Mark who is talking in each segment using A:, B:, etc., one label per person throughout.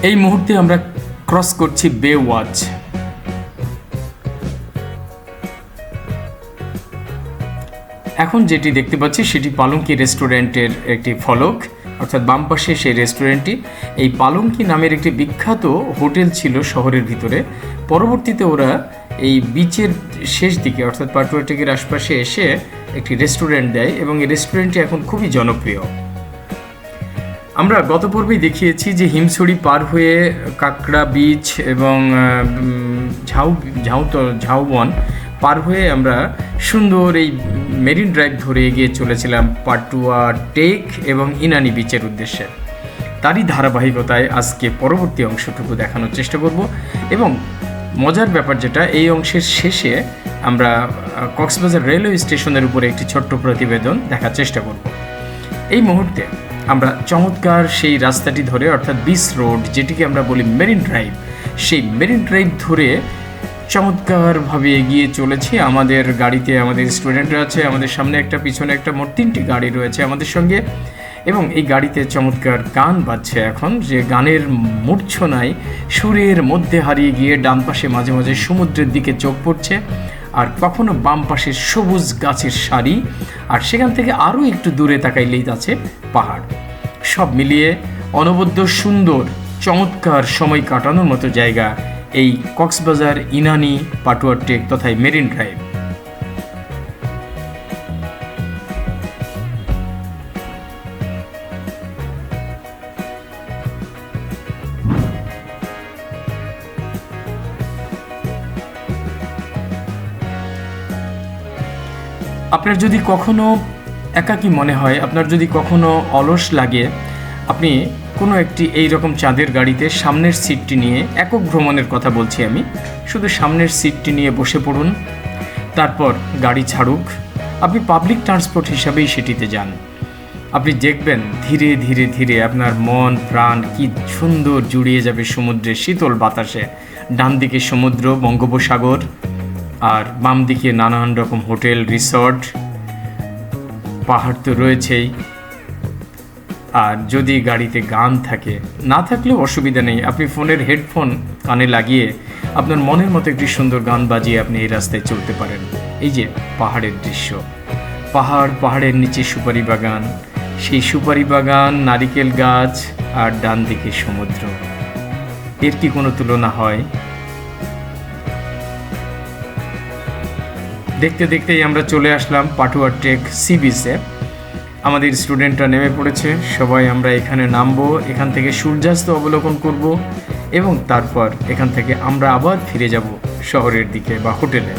A: এই মুহূর্তে আমরা ক্রস করছি বে ওয়াচ। এখন যেটি দেখতে পাচ্ছি সেটি পালঙ্কি রেস্টুরেন্টের একটি ফলক, অর্থাৎ বাম পাশে সেই রেস্টুরেন্টটি। এই পালঙ্কি নামের একটি বিখ্যাত হোটেল ছিল শহরের ভিতরে। পরবর্তীতে ওরা এই বিচের শেষ দিকে অর্থাৎ পাটুয়া টেকের আশপাশে এসে একটি রেস্টুরেন্ট দেয় এবং এই রেস্টুরেন্টটি এখন খুবই জনপ্রিয়। আমরা গত পর্বেই দেখিয়েছি যে হিমছড়ি পার হয়ে কাঁকড়া বিচ এবং ঝাউবন পার হয়ে আমরা সুন্দর এই মেরিন ড্রাইভ ধরে এগিয়ে চলেছিলাম পাটুয়া টেক এবং ইনানি বিচের উদ্দেশ্যে। তারই ধারাবাহিকতায় আজকে পরবর্তী অংশটুকু দেখানোর চেষ্টা করব এবং মজার ব্যাপার যেটা, এই অংশের শেষে আমরা কক্সবাজার রেলওয়ে স্টেশনের উপরে একটি ছোট্ট প্রতিবেদন দেখার চেষ্টা করব। এই মুহূর্তে আমরা চমৎকার সেই রাস্তাটি ধরে, অর্থাৎ বিচ রোড যেটিকে আমরা বলি মেরিন ড্রাইভ, সেই মেরিন ড্রাইভ ধরে চমৎকারভাবে এগিয়ে চলেছি। আমাদের গাড়িতে আমাদের স্টুডেন্টরা আছে, আমাদের সামনে একটা, পিছনে একটা, মোট 3টি গাড়ি রয়েছে আমাদের সঙ্গে এবং এই গাড়িতে চমৎকার গান বাজছে এখন, যে গানের মূর্ছনায় সুরের মধ্যে হারিয়ে গিয়ে ডান পাশে মাঝে মাঝে সমুদ্রের দিকে চোখ পড়ছে, আর কখনো বাম পাশের সবুজ গাছের সারি, আর সেখান থেকে আরও একটু দূরে তাকাইলেই আছে পাহাড়। সব মিলিয়ে অনবদ্য সুন্দর চমৎকার সময় কাটানোর মতো জায়গা এই কক্সবাজার ইনানি পাটুয়া টেক তথা মেরিন ড্রাইভ। আপনার যদি কখনো একাকী মনে হয়, আপনার যদি কখনো অলস লাগে, আপনি কোনো একটি এই রকম চাঁদের গাড়িতে সামনের সিটটি নিয়ে, একক ভ্রমণের কথা বলছি আমি, শুধু সামনের সিটটি নিয়ে বসে পড়ুন, তারপর গাড়ি ছাড়ুক, আপনি পাবলিক ট্রান্সপোর্ট হিসাবেই সেটিতে যান। আপনি দেখবেন ধীরে ধীরে ধীরে আপনার মন প্রাণ কি সুন্দর জুড়িয়ে যাবে সমুদ্রের শীতল বাতাসে। ডান দিকে সমুদ্র, বঙ্গোপসাগর, আর বাম দিকে নানান রকম হোটেল, রিসর্ট, পাহাড় তো রয়েছেই। আর যদি গাড়িতে গান থাকে, না থাকলেও অসুবিধা নেই, আপনি ফোনের হেডফোন কানে লাগিয়ে আপনার মনের মতো একটি সুন্দর গান বাজিয়ে আপনি এই রাস্তায় চলতে পারেন। এই যে পাহাড়ের দৃশ্য, পাহাড়ের নিচে সুপারি বাগান, সেই সুপারি বাগান, নারিকেল গাছ, আর ডান দিকে সমুদ্র, এর কি কোনো তুলনা হয়? দেখতে দেখতেই আমরা চলে আসলাম পাটুয়া টেক সি বিচে। আমাদের স্টুডেন্টরা নেমে পড়েছে, সবাই আমরা এখানে নামবো, এখান থেকে সূর্যাস্ত অবলোকন করব এবং তারপর এখান থেকে আমরা আবার ফিরে যাব শহরের দিকে বা হোটেলে।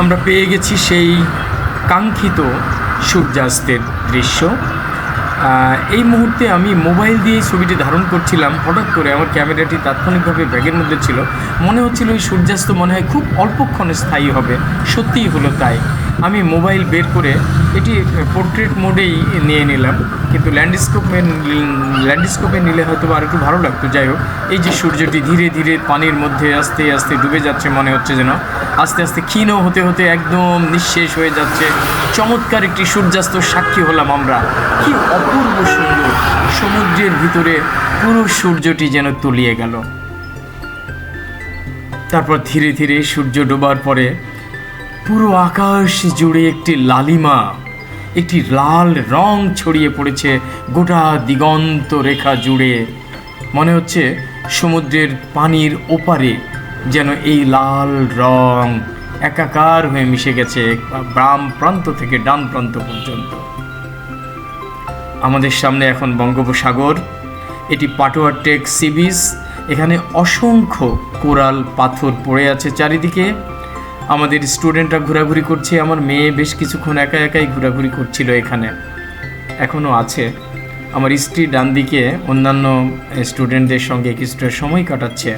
A: আমরা পেয়ে গেছি সেই কাঙ্ক্ষিত সূর্যাস্তের দৃশ্য। এই মুহূর্তে আমি মোবাইল দিয়ে ছবিটি ধারণ করছিলাম, হঠাৎ করে আমার ক্যামেরাটি তাৎক্ষণিকভাবে ব্যাগের মধ্যে ছিল, মনে হচ্ছিল ওই সূর্যাস্ত মনে হয় খুব অল্পক্ষণে স্থায়ী হবে। সত্যিই হলো তাই। আমি মোবাইল বের করে এটি পোর্ট্রেট মোডেই নিয়ে নিলাম, কিন্তু ল্যান্ডস্কেপে নিলে হয়তো আর একটু ভালো লাগতো। যাই হোক, এই যে সূর্যটি ধীরে ধীরে পানির মধ্যে আস্তে আস্তে ডুবে যাচ্ছে, মনে হচ্ছে যেন আস্তে আস্তে ক্ষীণ হতে হতে একদম নিঃশেষ হয়ে যাচ্ছে। চমৎকার একটি সূর্যাস্ত সাক্ষী হলাম আমরা। কি অপূর্ব সুন্দর, সমুদ্রের ভিতরে পুরো সূর্যটি যেন তলিয়ে গেল। তারপর ধীরে ধীরে সূর্য ডোবার পরে পুরো আকাশ জুড়ে একটি লালিমা, একটি লাল রং ছড়িয়ে পড়েছে গোটা দিগন্ত রেখা জুড়ে। মনে হচ্ছে সমুদ্রের পানির ওপারে যেন এই লাল রং একাকার হয়ে মিশে গেছে বাম প্রান্ত থেকে ডান প্রান্ত পর্যন্ত। আমাদের সামনে এখন বঙ্গোপসাগর, এটি পাটুয়া টেক সি বিচ। এখানে অসংখ্য কোরাল পাথর পড়ে আছে চারিদিকে। আমাদের স্টুডেন্টরা ঘোরাঘুরি করছে, আমার মেয়ে বেশ কিছুক্ষণ একা একাই ঘোরাঘুরি করছিল এখানে, এখনও আছে। আমার স্ত্রী ডান দিকে অন্যান্য স্টুডেন্টদের সঙ্গে কিছুটা সময় কাটাচ্ছে।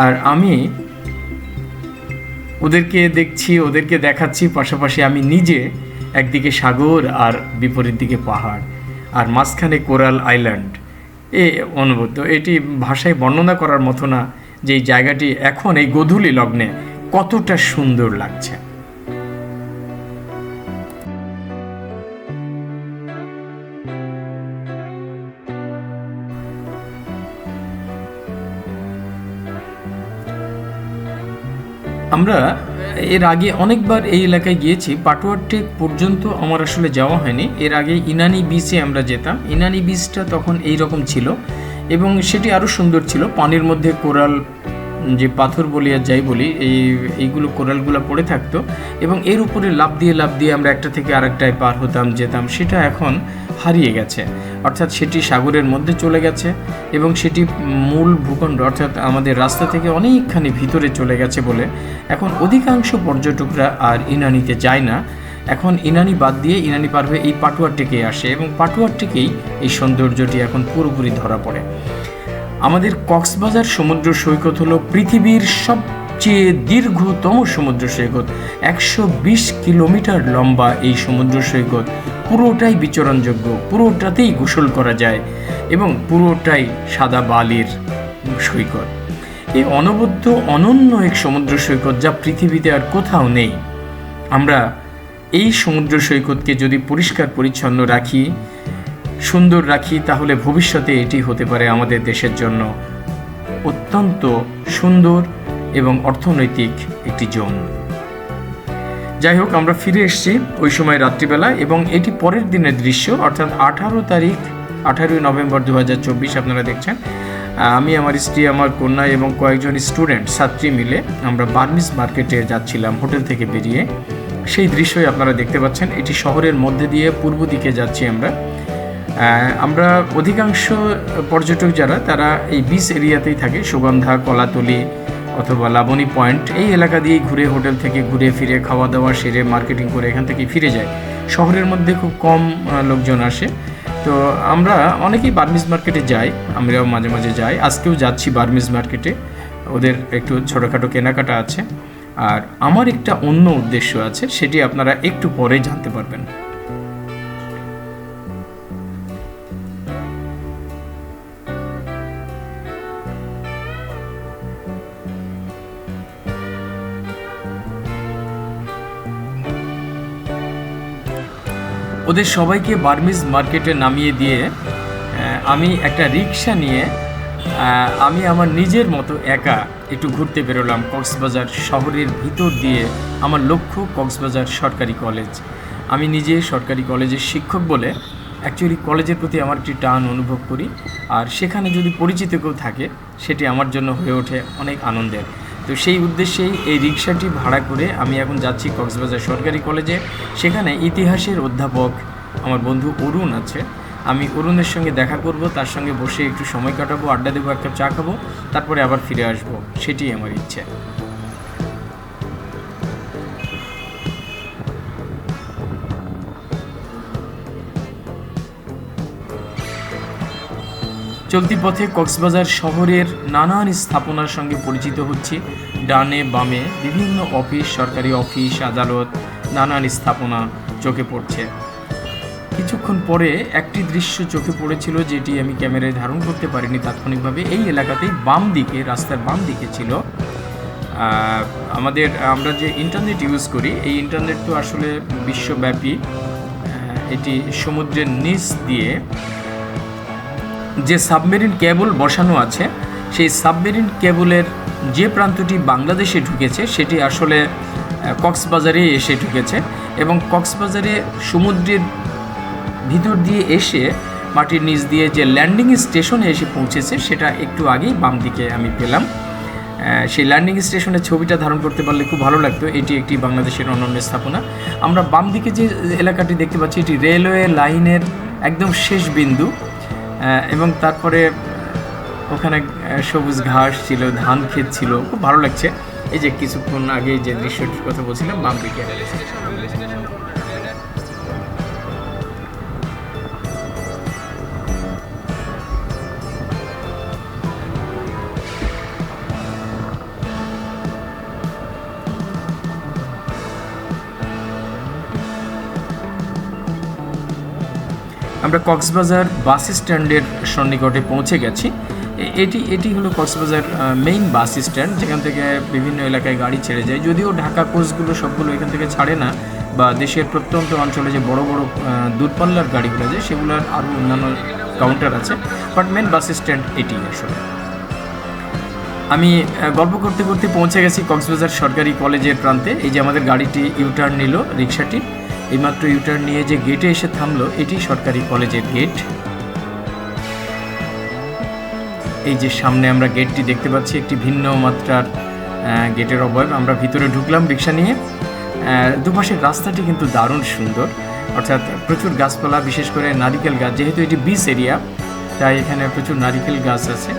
A: আর আমি ওদেরকে দেখছি, ওদেরকে দেখাচ্ছি, পাশাপাশি আমি নিজে একদিকে সাগর আর বিপরীত দিকে পাহাড় আর মাঝখানে কোরাল আইল্যান্ড এ অনুভূত। এটি ভাষায় বর্ণনা করার মতো না যে এই জায়গাটি এখন এই গোধূলি লগ্নে কতটা সুন্দর লাগছে। আমরা এর আগে অনেকবার এই এলাকায় গিয়েছি, পাটুয়ার টেক পর্যন্ত আমার আসলে যাওয়া হয়নি। এর আগে ইনানি বিচে আমরা যেতাম। ইনানি বিচটা তখন এই রকম ছিল এবং সেটি আরও সুন্দর ছিল। পানির মধ্যে কোরাল, যে পাথর বলি আর যাই বলি, এইগুলো কোরালগুলো পড়ে থাকতো এবং এর উপরে লাফ দিয়ে আমরা একটা থেকে আরেকটায় পার হতাম, যেতাম। সেটা এখন হারিয়ে গেছে, অর্থাৎ সেটি সাগরের মধ্যে চলে গেছে এবং সেটি মূল ভূখণ্ড অর্থাৎ আমাদের রাস্তা থেকে অনেকখানি ভিতরে চলে গেছে বলে এখন অধিকাংশ পর্যটকরা আর ইনানিতে যায় না। এখন ইনানি বাদ দিয়ে ইনানি পার হয়ে এই পাটুয়ার টেকে আসে এবং পাটুয়ার টেকেই এই সৌন্দর্যটি এখন পুরোপুরি ধরা পড়ে। আমাদের কক্সবাজার সমুদ্র সৈকত হলো পৃথিবীর সবচেয়ে দীর্ঘতম সমুদ্র সৈকত। 120 কিলোমিটার লম্বা এই সমুদ্র সৈকত, পুরোটাই বিচরণযোগ্য, পুরোটাতেই গোসল করা যায় এবং পুরোটাই সাদা বালির সৈকত। এই অনবদ্য অনন্য এক সমুদ্র সৈকত যা পৃথিবীতে আর কোথাও নেই। আমরা এই সমুদ্র সৈকতকে যদি পরিষ্কার পরিচ্ছন্ন রাখি, সুন্দর রাখি, তাহলে ভবিষ্যতে এটি হতে পারে আমাদের দেশের জন্য অত্যন্ত সুন্দর এবং অর্থনৈতিক একটি জোন। যাই হোক, আমরা ফিরে এসেছি ওই সময় রাত্রিবেলা এবং এটি পরের দিনের দৃশ্য, অর্থাৎ 18 নভেম্বর 2024 আপনারা দেখছেন। আমি, আমার স্ত্রী, আমার কন্যা এবং কয়েকজন স্টুডেন্ট ছাত্রী মিলে আমরা বার্মিজ মার্কেটে যাচ্ছিলাম হোটেল থেকে বেরিয়ে। সেই দৃশ্যই আপনারা দেখতে পাচ্ছেন। এটি শহরের মধ্যে দিয়ে পূর্ব দিকে যাচ্ছি আমরা। অধিকাংশ পর্যটক যারা, তারা এই বিচ এরিয়াতেই থাকে, সুগন্ধা, কলাতলি অথবা লাবণী পয়েন্ট, এই এলাকা দিয়েই ঘুরে, হোটেল থেকে ঘুরে ফিরে খাওয়া দাওয়া সেরে মার্কেটিং করে এখান থেকে ফিরে যায়। শহরের মধ্যে খুব কম লোকজন আসে। তো আমরা অনেকেই বার্মিজ মার্কেটে যাই, আমরাও মাঝে মাঝে যাই। আজকেও যাচ্ছি বার্মিজ মার্কেটে, ওদের একটু ছোটোখাটো কেনাকাটা আছে। আর আমার একটা অন্য উদ্দেশ্য আছে, সেটি আপনারা একটু পরে জানতে পারবেন। ওদের সবাইকে বার্মিজ মার্কেটে নামিয়ে দিয়ে আমি একটা রিক্সা নিয়ে আমি আমার নিজের মতো একা একটু ঘুরতে বেরোলাম কক্সবাজার শহরের ভিতর দিয়ে। আমার লক্ষ্য কক্সবাজার সরকারি কলেজ। আমি নিজে সরকারি কলেজের শিক্ষক বলে অ্যাকচুয়ালি কলেজের প্রতি আমার একটি টান অনুভব করি, আর সেখানে যদি পরিচিত কেউ থাকে সেটি আমার জন্য হয়ে ওঠে অনেক আনন্দের। তো সেই উদ্দেশ্যেই এই রিক্সাটি ভাড়া করে আমি এখন যাচ্ছি কক্সবাজার সরকারি কলেজে। সেখানে ইতিহাসের অধ্যাপক আমার বন্ধু অরুণ আছে। আমি অরুণের সঙ্গে দেখা করব, তার সঙ্গে বসে একটু সময় কাটাবো, আড্ডা দেবো, এক কাপ চা খাবো, তারপরে আবার ফিরে আসবো। সেটি আমার ইচ্ছে। চলতি পথে কক্সবাজার শহরের নানান স্থাপনার সঙ্গে পরিচিত হচ্ছি। ডানে বামে বিভিন্ন অফিস, সরকারি অফিস, আদালত, নানান স্থাপনা চোখে পড়ছে। কিছুক্ষণ পরে একটি দৃশ্য চোখে পড়েছিল, যেটি আমি ক্যামেরায় ধারণ করতে পারিনি তাৎক্ষণিকভাবে। এই এলাকাতেই বাম দিকে, রাস্তার বাম দিকে ছিল আমরা যে ইন্টারনেট ইউজ করি, এই ইন্টারনেট তো আসলে বিশ্বব্যাপী। এটি সমুদ্রের নিচ দিয়ে যে সাবমেরিন কেবল বসানো আছে, সেই সাবমেরিন কেবলের যে প্রান্তটি বাংলাদেশে ঢুকেছে সেটি আসলে কক্সবাজারে এসে ঢুকেছে এবং কক্সবাজারে সমুদ্রের ভিতর দিয়ে এসে মাটির নিচ দিয়ে যে ল্যান্ডিং স্টেশনে এসে পৌঁছেছে, সেটা একটু আগেই বাম দিকে আমি পেলাম। সেই ল্যান্ডিং স্টেশনের ছবিটা ধারণ করতে পারলে খুব ভালো লাগতো। এটি একটি বাংলাদেশের অনন্য স্থাপনা। আমরা বাম দিকে যে এলাকাটি দেখতে পাচ্ছি, এটি রেলওয়ে লাইনের একদম শেষ বিন্দু এবং তারপরে ওখানে সবুজ ঘাস ছিল, ধান ক্ষেত ছিল, খুব ভালো লাগছে। এই যে কিছুক্ষণ আগে যে দৃশ্যটির কথা বলছিলাম, বাম দিকে। আমরা কক্সবাজার বাস স্ট্যান্ডের সন্নিকটে পৌঁছে গেছি। এটি হলো কক্সবাজার মেইন বাস স্ট্যান্ড, যেখান থেকে বিভিন্ন এলাকায় গাড়ি ছেড়ে যায়। যদিও ঢাকা কোচগুলো সবগুলো এখান থেকে ছাড়ে না, বা দেশের প্রত্যন্ত অঞ্চলে যে বড় বড় দূরপাল্লার গাড়িগুলো যায় সেগুলোর আরও অন্যান্য কাউন্টার আছে, বাট মেন বাস স্ট্যান্ড এটি আসলে। আমি গল্প করতে করতে পৌঁছে গেছি কক্সবাজার সরকারি কলেজের প্রান্তে। এই যে আমাদের গাড়িটি ইউটার্ন নিল, রিক্সাটি এইমাত্র ইউটার্ন নিয়ে যে গেটে এসে থামলো, এটি সরকারি কলেজের গেট। এই যে সামনে আমরা গেটটি দেখতে পাচ্ছি, একটি ভিন্ন মাত্রার গেটের অবয়ব। আমরা ভিতরে ঢুকলাম রিক্সা নিয়ে। দুপাশের রাস্তাটি কিন্তু দারুণ সুন্দর, অর্থাৎ প্রচুর গাছপালা, বিশেষ করে নারিকেল গাছ। যেহেতু এটি বিচ এরিয়া, তাই এখানে প্রচুর নারিকেল গাছ আছে।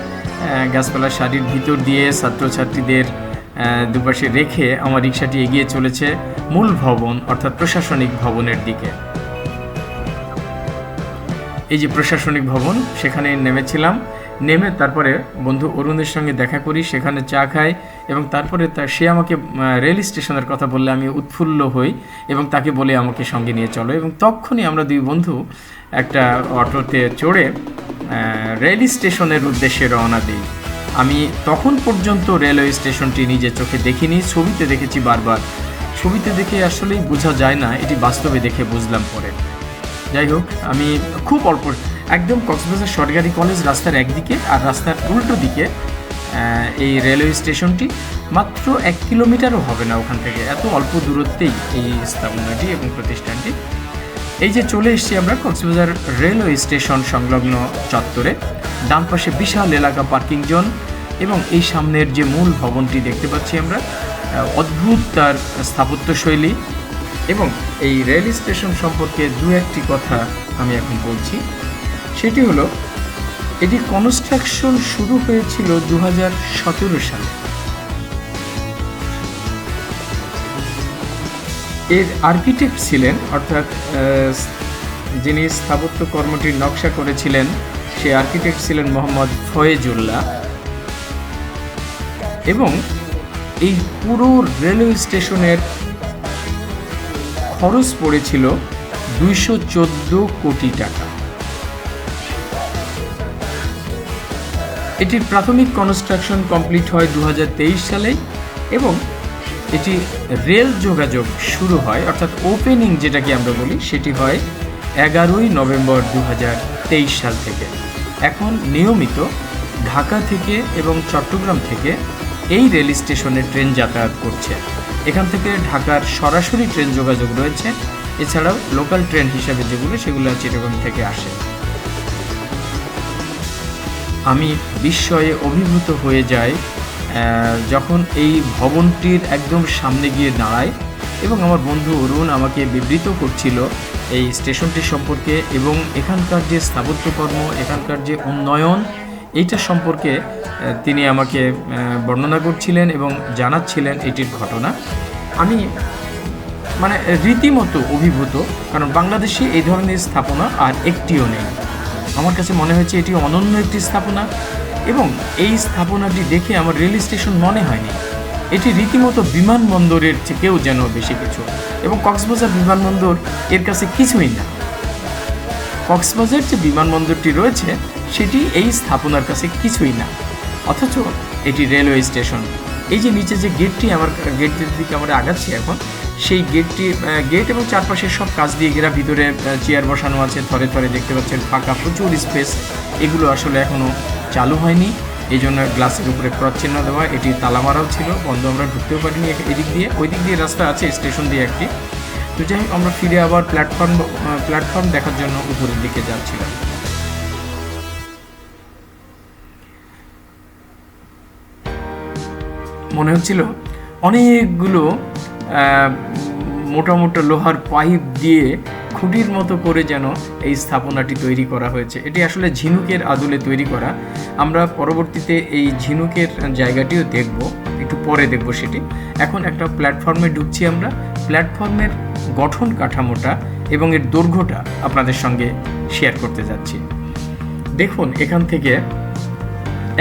A: গাছপালার সারির ভিতর দিয়ে ছাত্রছাত্রীদের দুপাশে রেখে আমার রিক্সাটি এগিয়ে চলেছে মূল ভবন, অর্থাৎ প্রশাসনিক ভবনের দিকে। এই যে প্রশাসনিক ভবন, সেখানে নেমেছিলাম। নেমে তারপরে বন্ধু অরুণের সঙ্গে দেখা করি, সেখানে চা খাই, এবং তারপরে সে আমাকে রেল স্টেশনের কথা বললে আমি উৎফুল্ল হই এবং তাকে বলে আমাকে সঙ্গে নিয়ে চলো। এবং তখনই আমরা দুই বন্ধু একটা অটোতে চড়ে রেল স্টেশনের উদ্দেশ্যে রওনা দিই। আমি তখন পর্যন্ত রেলওয়ে স্টেশনটি নিজের চোখে দেখিনি, ছবিতে দেখেছি বারবার। ছবিতে দেখে আসলেই বোঝা যায় না, এটি বাস্তবে দেখে বুঝলাম পরে। যাই হোক, আমি খুব অল্প, একদম কক্সবাজার সরকারি কলেজ রাস্তার একদিকে, আর রাস্তার উল্টো দিকে এই রেলওয়ে স্টেশনটি। মাত্র 1 কিলোমিটারও হবে না ওখান থেকে, এত অল্প দূরত্বেই এই স্থাপনাটি এবং প্রতিষ্ঠানটি। এই যে চলে এসেছি আমরা কক্সবাজার রেলওয়ে স্টেশন সংলগ্ন চত্বরে। ডান পাশে বিশাল এলাকা পার্কিং জোন, এবং এই সামনের যে মূল ভবনটি দেখতে পাচ্ছি আমরা, অদ্ভুত তার স্থাপত্যশৈলী। এবং এই রেল স্টেশন সম্পর্কে দু একটি কথা আমি এখন বলছি। সেটি হলো, এটি কনস্ট্রাকশন শুরু হয়েছিল 2017 সালে। এর আর্কিটেক্ট ছিলেন, অর্থাৎ যিনি স্থাপত্য কর্মটির নকশা করেছিলেন, সে আর্কিটেক্ট ছিলেন মোহাম্মদ ফয়েজুল্লাহ। এবং এই পুরো রেলওয়ে স্টেশনের খরচ পড়েছিল 214 কোটি টাকা। এটির প্রাথমিক কনস্ট্রাকশন কমপ্লিট হয় 2023 সালে, এবং এটি রেল যোগাযোগ শুরু হয়, অর্থাৎ ওপেনিং যেটাকে আমরা বলি, সেটি হয় 11ই নভেম্বর 2023 সাল থেকে। এখন নিয়মিত ঢাকা থেকে এবং চট্টগ্রাম থেকে এই রেল স্টেশনে ট্রেন যাতায়াত করছে। এখান থেকে ঢাকার সরাসরি ট্রেন যোগাযোগ রয়েছে, এছাড়াও লোকাল ট্রেন হিসাবে যেগুলো, সেগুলো চিটাগং থেকে আসে। আমি বিস্ময়ে অভিভূত হয়ে যাই যখন এই ভবনটির একদম সামনে গিয়ে দাঁড়াই, এবং আমার বন্ধু অরুণ আমাকে বিবৃত করছিল এই স্টেশনটি সম্পর্কে, এবং এখানকার যে স্থাপত্যকর্ম, এখানকার যে উন্নয়ন, এইটা সম্পর্কে তিনি আমাকে বর্ণনা করছিলেন এবং জানাচ্ছিলেন এটির ঘটনা। আমি মানে রীতিমতো অভিভূত, কারণ বাংলাদেশে এই ধরনের স্থাপনা আর একটিও নেই। আমার কাছে মনে হয়েছে এটি অনন্য একটি স্থাপনা, এবং এই স্থাপনাটি দেখে আমার রেল স্টেশন মনে হয়নি, এটি রীতিমতো বিমানবন্দরের থেকেও যেন বেশি কিছু। এবং কক্সবাজার বিমানবন্দর এর কাছে কিছুই না। কক্সবাজার যে বিমানবন্দরটি রয়েছে সেটি এই স্থাপনার কাছে কিছুই না, অথচ এটি রেলওয়ে স্টেশন। এই যে নিচে যে গেটটি, আমার গেটের দিকে আমরা আগাচ্ছি এখন, সেই গেট এবং চারপাশের সব কাজ দিয়ে ঘেরা, ভিতরে চেয়ার বসানো আছে, থরে থরে দেখতে পাচ্ছেন ফাঁকা প্রচুর স্পেস। এগুলো আসলে এখনও চালু হয়নি, এই জন্য গ্লাসের উপরে ক্রস চিহ্ন দেওয়া। এটি তালা মারাও ছিল, বন্ধ, আমরা ঢুকতেও পারিনি এদিক দিয়ে। ওই দিক দিয়ে রাস্তা আছে স্টেশন দিয়ে একটি। তো যাই হোক, আমরা ফিরে আবার প্ল্যাটফর্ম দেখার জন্য উপরের দিকে যাচ্ছিলাম। মনে হচ্ছিল অনেকগুলো মোটা মোটা লোহার পাইপ দিয়ে খুঁটির মতো করে যেন এই স্থাপনাটি তৈরি করা হয়েছে। এটি আসলে ঝিনুকের আদলে তৈরি করা। আমরা পরবর্তীতে এই ঝিনুকের জায়গাটিও দেখব, একটু পরে দেখব সেটি। এখন একটা প্ল্যাটফর্মে ঢুকছি আমরা। প্ল্যাটফর্মের গঠন কাঠামোটা এবং এর দৈর্ঘ্যটা আপনাদের সঙ্গে শেয়ার করতে যাচ্ছি। দেখুন, এখান থেকে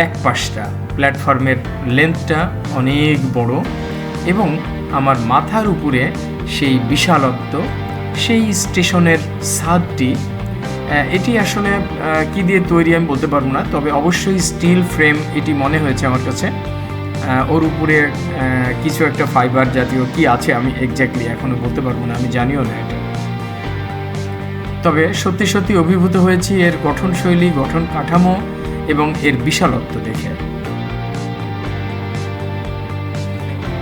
A: এক পাশটা প্ল্যাটফর্মের লেন্থটা অনেক বড়, এবং আমার মাথার উপরে সেই বিশালত্ব, সেই স্টেশনের ছাদটি এটি আসলে কি দিয়ে তৈরি আমি বলতে পারবো না, তবে অবশ্যই স্টিল ফ্রেম এটি মনে হয়েছে আমার কাছে। ওর উপরে কিছু একটা ফাইবার জাতীয় কি আছে আমি এক্স্যাক্টলি এখনও বলতে পারবো না, আমি জানিও না এটা। তবে সত্যি সত্যি অভিভূত হয়েছি এর গঠনশৈলী, গঠন কাঠামো এবং এর বিশালত্ব দেখে।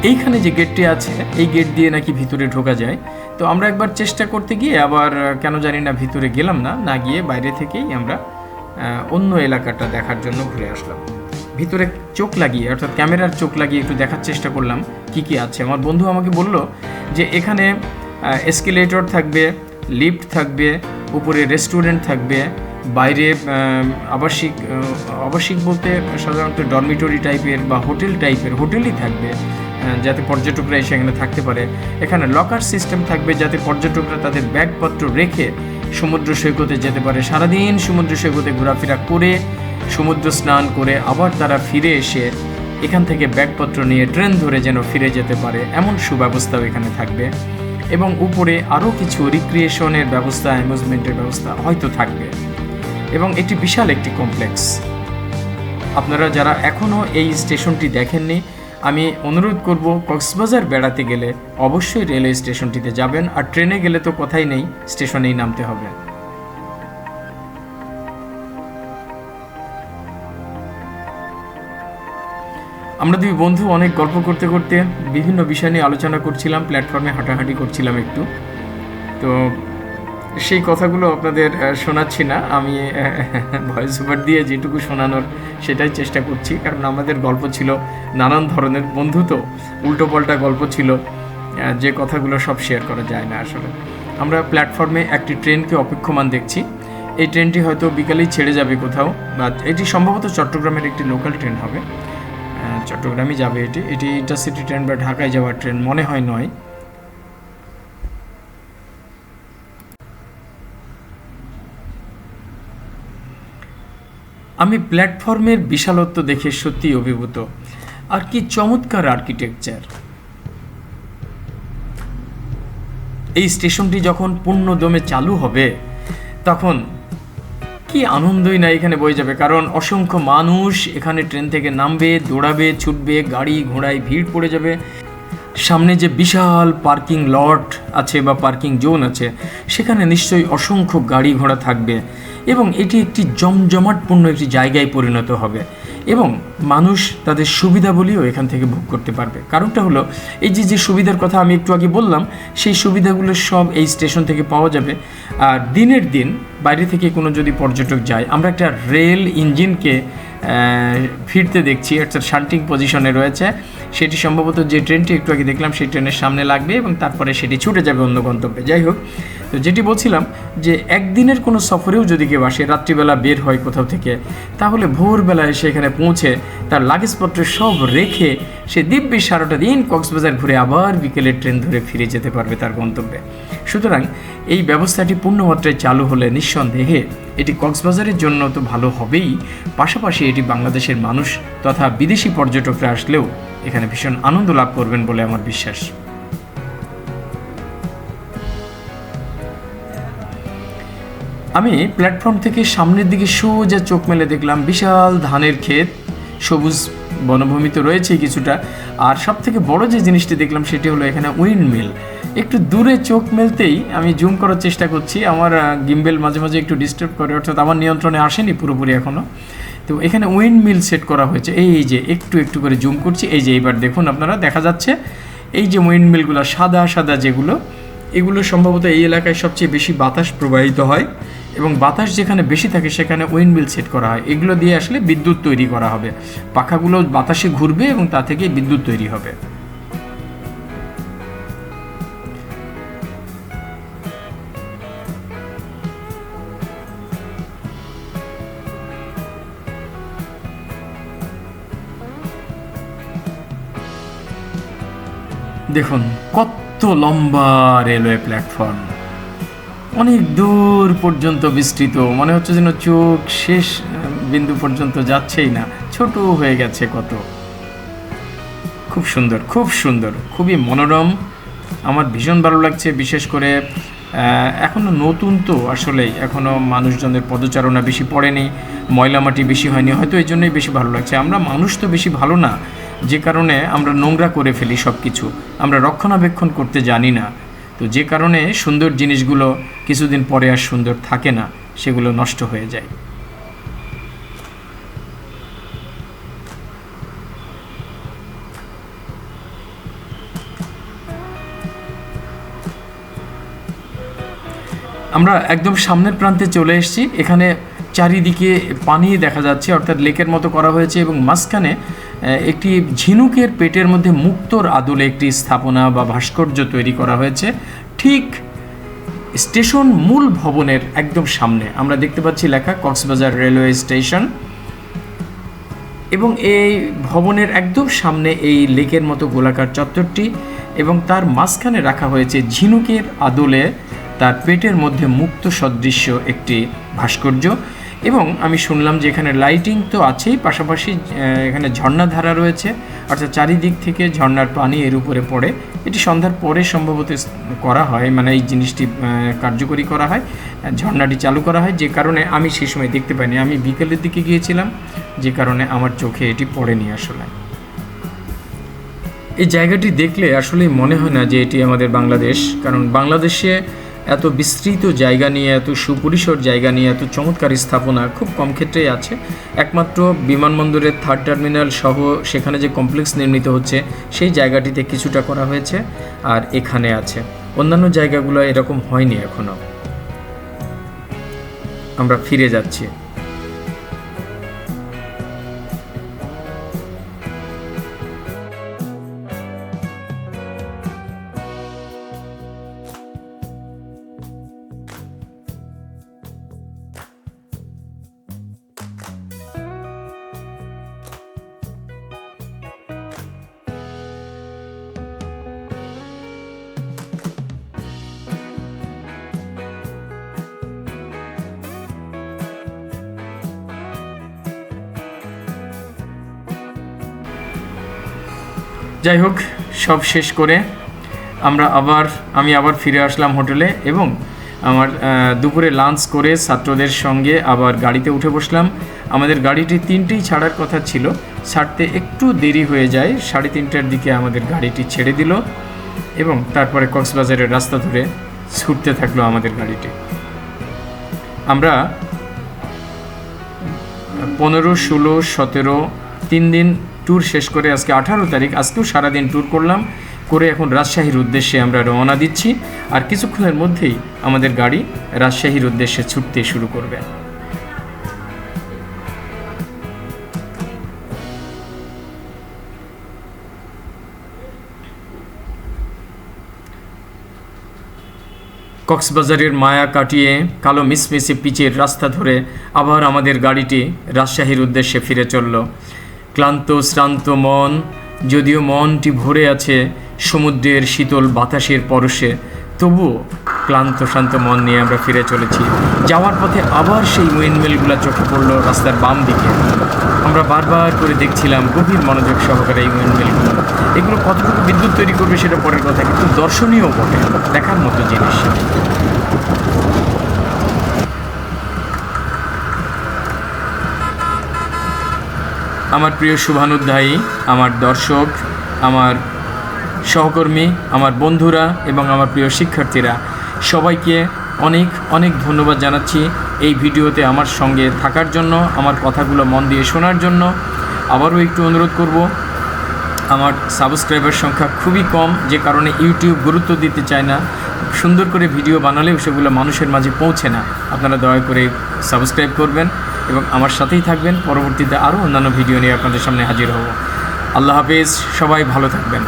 A: এইখানে যে গেটটি আছে এই গেট দিয়ে নাকি ভিতরে ঢোকা যায়। তো আমরা একবার চেষ্টা করতে গিয়ে আবার কেন জানি না ভিতরে গেলাম না গিয়ে বাইরে থেকেই আমরা অন্য এলাকাটা দেখার জন্য ঘুরে আসলাম। ভিতরে চোখ লাগিয়ে অর্থাৎ ক্যামেরার চোখ লাগিয়ে একটু দেখার চেষ্টা করলাম কি কি আছে। আমার বন্ধু আমাকে বলল যে এখানে এসকেলেটর থাকবে, লিফট থাকবে, উপরে রেস্টুরেন্ট থাকবে, বাইরে আবাসিক বলতে সাধারণত ডরমিটরি টাইপের বা হোটেল টাইপের হোটেলই থাকবে, যাতে পর্যটকরা এসে এখানে থাকতে পারে। এখানে লকার সিস্টেম থাকবে যাতে পর্যটকরা তাদের ব্যাগপত্র রেখে সমুদ্র সৈকতে যেতে পারে, সারাদিন সমুদ্র সৈকতে ঘোরাফেরা করে সমুদ্র স্নান করে আবার তারা ফিরে এসে এখান থেকে ব্যাগপত্র নিয়ে ট্রেন ধরে যেন ফিরে যেতে পারে, এমন সুব্যবস্থাও এখানে থাকবে। এবং উপরে আরও কিছু রিক্রিয়েশনের ব্যবস্থা, অ্যামিউজমেন্টের ব্যবস্থা হয়তো থাকবে। এবং এটি বিশাল একটি কমপ্লেক্স। আপনারা যারা এখনও এই স্টেশনটি দেখেননি, আমি অনুরোধ করব কক্সবাজার বেড়াতে গেলে অবশ্যই রেলওয়ে স্টেশনটিতে যাবেন, আর ট্রেনে গেলে তো কথাই নেই, স্টেশনেই নামতে হবে। আমরা দুই বন্ধু অনেক গল্প করতে করতে বিভিন্ন বিষয় নিয়ে আলোচনা করছিলাম, প্ল্যাটফর্মে হাঁটাহাঁটি করছিলাম একটু। তো সেই কথাগুলো আপনাদের শোনাচ্ছি না, আমি ভয়েস ওভার দিয়ে যেটুকু শোনানোর সেটাই চেষ্টা করছি, কারণ আমাদের গল্প ছিল নানান ধরনের, বন্ধু তো উল্টোপাল্টা গল্প ছিল, যে কথাগুলো সব শেয়ার করা যায় না আসলে। আমরা প্ল্যাটফর্মে একটি ট্রেনকে অপেক্ষমান দেখছি। এই ট্রেনটি হয়তো বিকালেই ছেড়ে যাবে কোথাও, বা এটি সম্ভবত চট্টগ্রামের একটি লোকাল ট্রেন হবে, চট্টগ্রামে যাবে এটি ইন্টারসিটি ট্রেন বা ঢাকায় যাওয়ার ট্রেন মনে হয় নয়। আমি প্ল্যাটফর্মের বিশালত্ব দেখে সত্যিই অভিভূত। আর কি চমৎকার আর্কিটেকচার! এই স্টেশনটি যখন পূর্ণ দমে চালু হবে তখন কি আনন্দই না এখানে বয়ে যাবে, কারণ অসংখ্য মানুষ এখানে ট্রেন থেকে নামবে, দৌড়াবে, ছুটবে, গাড়ি ঘোড়ায় ভিড় পড়ে যাবে। সামনে যে বিশাল পার্কিং লট আছে বা পার্কিং জোন আছে, সেখানে নিশ্চয়ই অসংখ্য গাড়ি ঘোড়া থাকবে এবং এটি একটি জমজমাটপূর্ণ একটি জায়গায় পরিণত হবে এবং মানুষ তাদের সুবিধাবলীও এখান থেকে ভোগ করতে পারবে। কারণটা হলো এই যে সুবিধার কথা আমি একটু আগে বললাম, সেই সুবিধাগুলো সব এই স্টেশন থেকে পাওয়া যাবে। আর দিনের দিন বাইরে থেকে কোনো যদি পর্যটক যায়, আমরা একটা রেল ইঞ্জিনকে ফিরতে দেখছি, একটা শান্টিং পজিশনে রয়েছে, সেটি সম্ভবত যে ট্রেনটি একটু আগে দেখলাম সেই ট্রেনের সামনে লাগবে এবং তারপরে সেটি ছুটে যাবে অন্য গন্তব্যে। যাই হোক, তো যেটি বলছিলাম যে একদিনের কোনো সফরেও যদি কেউ আসে, রাত্রিবেলা বের হয় কোথাও থেকে, তাহলে ভোরবেলায় সে এখানে পৌঁছে তার লাগেজপত্র সব রেখে সে দিব্যি সারাটা দিন কক্সবাজার ঘুরে আবার বিকেলের ট্রেন ধরে ফিরে যেতে পারবে তার গন্তব্যে। সুতরাং এই ব্যবস্থাটি পূর্ণমাত্রায় চালু হলে নিঃসন্দেহে এটি কক্সবাজারের জন্য তো ভালো হবেই, পাশাপাশি এটি বাংলাদেশের মানুষ তথা বিদেশি পর্যটকরা আসলেও এখানে ভীষণ আনন্দ লাভ করবেন বলে আমার বিশ্বাস। আমি প্ল্যাটফর্ম থেকে সামনের দিকে সোজা চোখ মেলে দেখলাম বিশাল ধানের ক্ষেত, সবুজ বনভূমি তো রয়েছেই কিছুটা, আর সব থেকে বড় যে জিনিসটি দেখলাম সেটি হলো এখানে উইন্ডমিল। একটু দূরে চোখ মেলতেই আমি জুম করার চেষ্টা করছি, আমার গিম্বেল মাঝে মাঝে একটু ডিস্টার্ব করে, অর্থাৎ আমার নিয়ন্ত্রণে আসেনি পুরোপুরি এখনও। তো এখানে উইন্ডমিল সেট করা হয়েছে, এই যে একটু একটু করে জুম করছি, এই যে এইবার দেখুন আপনারা, দেখা যাচ্ছে এই যে উইন্ডমিলগুলো সাদা সাদা যেগুলো, এগুলো সম্ভবত এই এলাকায় সবচেয়ে বেশি বাতাস প্রবাহিত হয় এবং বাতাস যেখানে বেশি থাকে সেখানে উইন্ডমিল সেট করা হয়। এগুলো দিয়ে আসলে বিদ্যুৎ তৈরি করা হবে, পাখাগুলো বাতাসে ঘুরবে এবং তা থেকে বিদ্যুৎ তৈরি হবে। দেখুন কত লম্বা রেলওয়ে প্ল্যাটফর্ম, অনেক দূর পর্যন্ত বিস্তৃত, মনে হচ্ছে যেন চোখ শেষ বিন্দু পর্যন্ত যাচ্ছেই না, ছোট হয়ে গেছে কত। খুব সুন্দর, খুব সুন্দর, খুবই মনোরম, আমার ভীষণ ভালো লাগছে। বিশেষ করে এখনও নতুন তো আসলেই, এখনও মানুষজনের পদচারণা বেশি পড়েনি, ময়লামাটি বেশি হয়নি, হয়তো এই জন্যই বেশি ভালো লাগছে। আমরা মানুষ তো বেশি ভালো না, যে কারণে আমরা নোংরা করে ফেলি সব কিছু, আমরা রক্ষণাবেক্ষণ করতে জানি না। তো যে কারণে সুন্দর জিনিসগুলো কিছুদিন পরে আর সুন্দর থাকে না, সেগুলো নষ্ট হয়ে যায়। আমরা একদম সামনের প্রান্তে চলে এসেছি। এখানে চারিদিকে পানি দেখা যাচ্ছে, অর্থাৎ লেকের মতো করা হয়েছে, এবং মাঝখানে একটি ঝিনুকের পেটের মধ্যে মুক্তোর আদলে একটি স্থাপনা বা ভাস্কর্য তৈরি করা হয়েছে। ঠিক স্টেশন মূল ভবনের একদম সামনে আমরা দেখতে পাচ্ছি লেখা কক্সবাজার রেলওয়ে স্টেশন, এবং এই ভবনের একদম সামনে এই লেকের মতো গোলাকার চত্বরটি, এবং তার মাঝখানে রাখা হয়েছে ঝিনুকের আদলে তার পেটের মধ্যে মুক্ত সদৃশ্য একটি ভাস্কর্য। এবং আমি শুনলাম যে এখানে লাইটিং তো আছেই, পাশাপাশি এখানে ঝর্ণাধারা রয়েছে, অর্থাৎ চারিদিক থেকে ঝর্ণার পানি এর উপরে পড়ে। এটি সন্ধ্যার পরে সম্ভবত করা হয়, মানে এই জিনিসটি কার্যকরী করা হয়, ঝর্ণাটি চালু করা হয়, যে কারণে আমি সেই সময় দেখতে পাইনি। আমি বিকেলের দিকে গিয়েছিলাম, যে কারণে আমার চোখে এটি পড়েনি। আসলে এই জায়গাটি দেখলে আসলে মনে হয় না যে এটি আমাদের বাংলাদেশ, কারণ বাংলাদেশে এত বিস্তৃত জায়গা নিয়ে, এত সুপরিসর জায়গা নিয়ে, এত চমৎকার স্থাপনা খুব কম ক্ষেত্রেই আছে। একমাত্র বিমানবন্দরের 3rd টার্মিনাল সহ সেখানে যে কমপ্লেক্স নির্মিত হচ্ছে সেই জায়গাটিতে কিছুটা করা হয়েছে, আর এখানে আছে। অন্যান্য জায়গাগুলো এরকম হয়নি এখনো। আমরা ফিরে যাচ্ছি। যাই হোক, সব শেষ করে আমি আবার ফিরে আসলাম হোটেলে, এবং আমার দুপুরে লাঞ্চ করে ছাত্রদের সঙ্গে আবার গাড়িতে উঠে বসলাম। আমাদের গাড়িটি 3টেই ছাড়ার কথা ছিল, ছাড়তে একটু দেরি হয়ে যায়। 3:30টার দিকে আমাদের গাড়িটি ছেড়ে দিল, এবং তারপরে কক্সবাজারের রাস্তা ধরে ছুটতে থাকলো আমাদের গাড়িটি। আমরা 15, 16, 17 3 দিন ট্যুর শেষ করে আজকে 18 তারিখ, আজকেও সারাদিন ট্যুর করলাম, করে এখন রাজশাহীর উদ্দেশ্যে আমরা রওনা দিচ্ছি। আর কিছুক্ষণের মধ্যেই আমাদের গাড়ি রাজশাহীর উদ্দেশ্যে ছুটতে শুরু করবে। কক্সবাজারের মায়া কাটিয়ে কালো মিসমিসে পিচের রাস্তা ধরে আবার আমাদের গাড়িটি রাজশাহীর উদ্দেশ্যে ফিরে চলল। ক্লান্ত শ্রান্ত মন, যদিও মনটি ভরে আছে সমুদ্রের শীতল বাতাসের পরশে, তবুও ক্লান্ত শান্ত মন নিয়ে আমরা ফিরে চলেছি। যাওয়ার পথে আবার সেই উইন্ডমিলগুলো চোখে পড়লো রাস্তার বাম দিকে। আমরা বারবার করে দেখছিলাম গভীর মনোযোগ সহকারে এই উইন্ডমিলগুলো। এগুলো কতটুকু বিদ্যুৎ তৈরি করবে সেটা পরের কথা, কিন্তু দর্শনীয় বটে, দেখার মতো জিনিস। আমার প্রিয় শুভানুধ্যায়ী, আমার দর্শক, আমার সহকর্মী, আমার বন্ধুরা এবং আমার প্রিয় শিক্ষার্থীরা, সবাইকে অনেক অনেক ধন্যবাদ জানাচ্ছি এই ভিডিওতে আমার সঙ্গে থাকার জন্য, আমার কথাগুলো মন দিয়ে শোনার জন্য। আবারও একটু অনুরোধ করব, আমার সাবস্ক্রাইবার সংখ্যা খুবই কম, যে কারণে ইউটিউব গুরুত্ব দিতে চায় না। সুন্দর করে ভিডিও বানালেও সেগুলো মানুষের মাঝে পৌঁছে না। আপনারা দয়া করে সাবস্ক্রাইব করবেন এবং আমার সাথেই থাকবেন। পরবর্তীতে আরও অন্যান্য ভিডিও নিয়ে আপনাদের সামনে হাজির হব। আল্লাহ হাফেজ, সবাই ভালো থাকবেন।